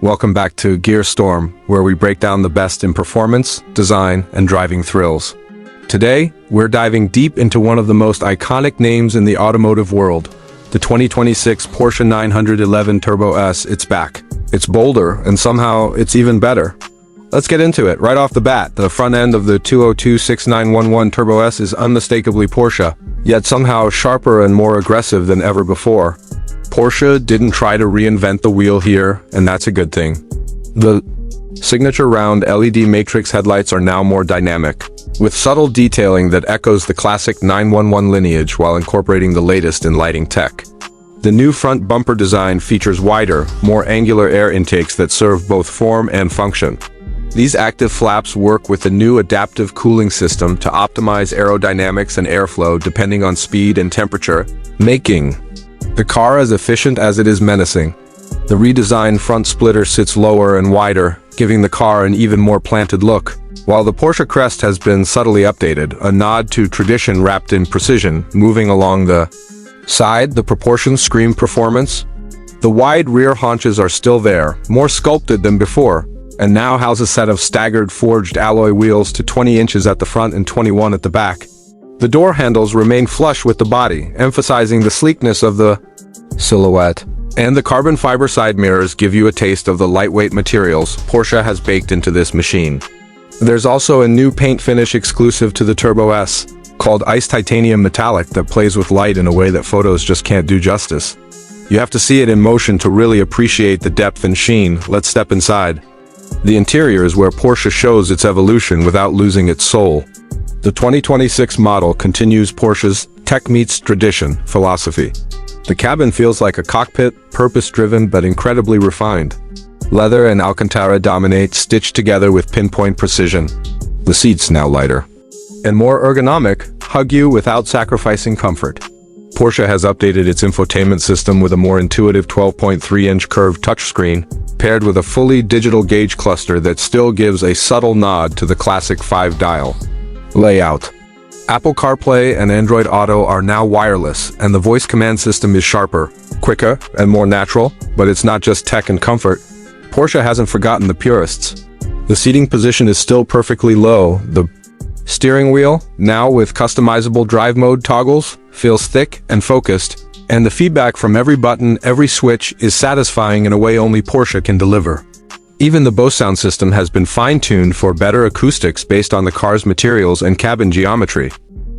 Welcome back to Gear Storm, where we break down the best in performance, design, and driving thrills. Today, we're diving deep into one of the most iconic names in the automotive world, the 2026 Porsche 911 Turbo S. It's back. It's bolder, and somehow it's even better. Let's get into it. Right off the bat, the front end of the 202-6911 Turbo S is unmistakably Porsche, yet somehow sharper and more aggressive than ever before. Porsche didn't try to reinvent the wheel here, and that's a good thing. The signature round LED matrix headlights are now more dynamic, with subtle detailing that echoes the classic 911 lineage while incorporating the latest in lighting tech. The new front bumper design features wider, more angular air intakes that serve both form and function. These active flaps work with the new adaptive cooling system to optimize aerodynamics and airflow depending on speed and temperature, making the car as efficient as it is menacing. The redesigned front splitter sits lower and wider, giving the car an even more planted look. While the Porsche crest has been subtly updated, a nod to tradition wrapped in precision, moving along the side, the proportions scream performance. The wide rear haunches are still there, more sculpted than before, and now house a set of staggered forged alloy wheels to 20 inches at the front and 21 at the back. The door handles remain flush with the body, emphasizing the sleekness of the silhouette. And the carbon fiber side mirrors give you a taste of the lightweight materials Porsche has baked into this machine. There's also a new paint finish exclusive to the Turbo S, called Ice Titanium Metallic, that plays with light in a way that photos just can't do justice. You have to see it in motion to really appreciate the depth and sheen. Let's step inside. The interior is where Porsche shows its evolution without losing its soul. The 2026 model continues Porsche's tech meets tradition philosophy. The cabin feels like a cockpit, purpose-driven but incredibly refined. Leather and Alcantara dominate, stitched together with pinpoint precision. The seats, now lighter and more ergonomic, hug you without sacrificing comfort. Porsche has updated its infotainment system with a more intuitive 12.3-inch curved touchscreen, paired with a fully digital gauge cluster that still gives a subtle nod to the classic 5-dial layout. Apple CarPlay and Android Auto are now wireless, and the voice command system is sharper, quicker, and more natural, but it's not just tech and comfort. Porsche hasn't forgotten the purists. The seating position is still perfectly low. The steering wheel, now with customizable drive mode toggles, feels thick and focused, and the feedback from every button, every switch is satisfying in a way only Porsche can deliver. Even the Bose sound system has been fine-tuned for better acoustics based on the car's materials and cabin geometry.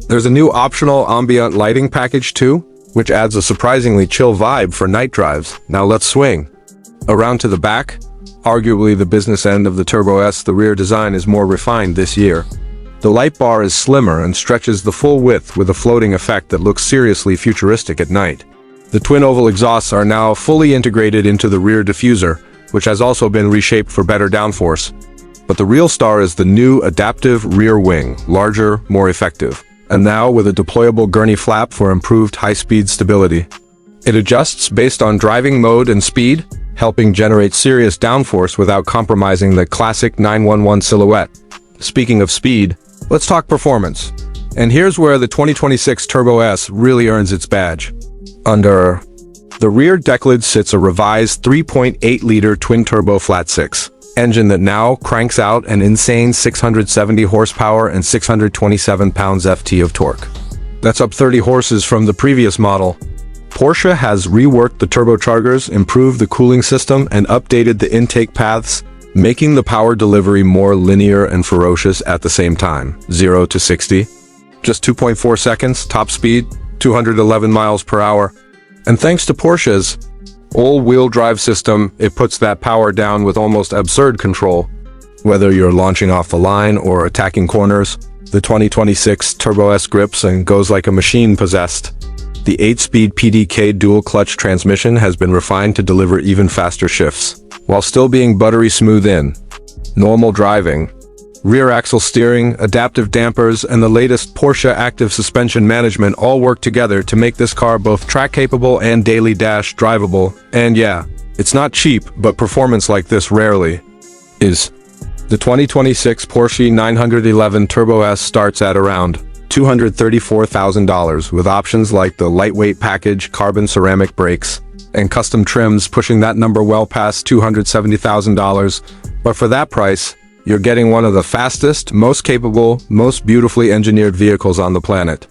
There's a new optional ambient lighting package too, which adds a surprisingly chill vibe for night drives. Now let's swing around to the back. Arguably the business end of the Turbo S, the rear design is more refined this year. The light bar is slimmer and stretches the full width with a floating effect that looks seriously futuristic at night. The twin oval exhausts are now fully integrated into the rear diffuser, which has also been reshaped for better downforce. But the real star is the new adaptive rear wing, larger, more effective, and now with a deployable gurney flap for improved high-speed stability. It adjusts based on driving mode and speed, helping generate serious downforce without compromising the classic 911 silhouette. Speaking of speed, let's talk performance. And here's where the 2026 Turbo S really earns its badge. Under the rear deck lid sits a revised 3.8-liter twin-turbo flat-six engine that now cranks out an insane 670 horsepower and 627 pounds-ft of torque. That's up 30 horses from the previous model. Porsche has reworked the turbochargers, improved the cooling system, and updated the intake paths, making the power delivery more linear and ferocious at the same time. 0 to 60, just 2.4 seconds, top speed, 211 miles per hour. And thanks to Porsche's all-wheel drive system, it puts that power down with almost absurd control. Whether you're launching off the line or attacking corners, the 2026 Turbo S grips and goes like a machine possessed. The 8-speed PDK dual-clutch transmission has been refined to deliver even faster shifts, while still being buttery smooth in normal driving. Rear axle steering, adaptive dampers, and the latest Porsche active suspension management all work together to make this car both track-capable and daily dash drivable. And yeah, it's not cheap, but performance like this rarely is. The 2026 Porsche 911 Turbo S starts at around $234,000 with options like the lightweight package, carbon ceramic brakes, and custom trims pushing that number well past $270,000. But for that price, you're getting one of the fastest, most capable, most beautifully engineered vehicles on the planet.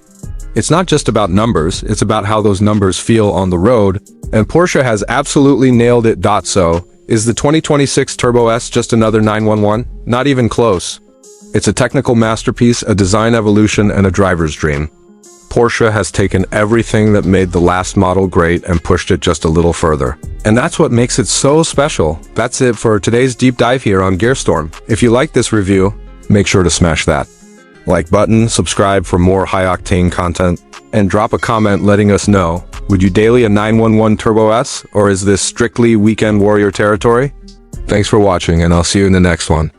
It's not just about numbers, it's about how those numbers feel on the road, and Porsche has absolutely nailed it. So, is the 2026 Turbo S just another 911? Not even close. It's a technical masterpiece, a design evolution, and a driver's dream. Porsche has taken everything that made the last model great and pushed it just a little further. And that's what makes it so special. That's it for today's deep dive here on Gearstorm. If you like this review, make sure to smash that like button, subscribe for more high-octane content, and drop a comment letting us know, would you daily a 911 Turbo S, or is this strictly weekend warrior territory? Thanks for watching, and I'll see you in the next one.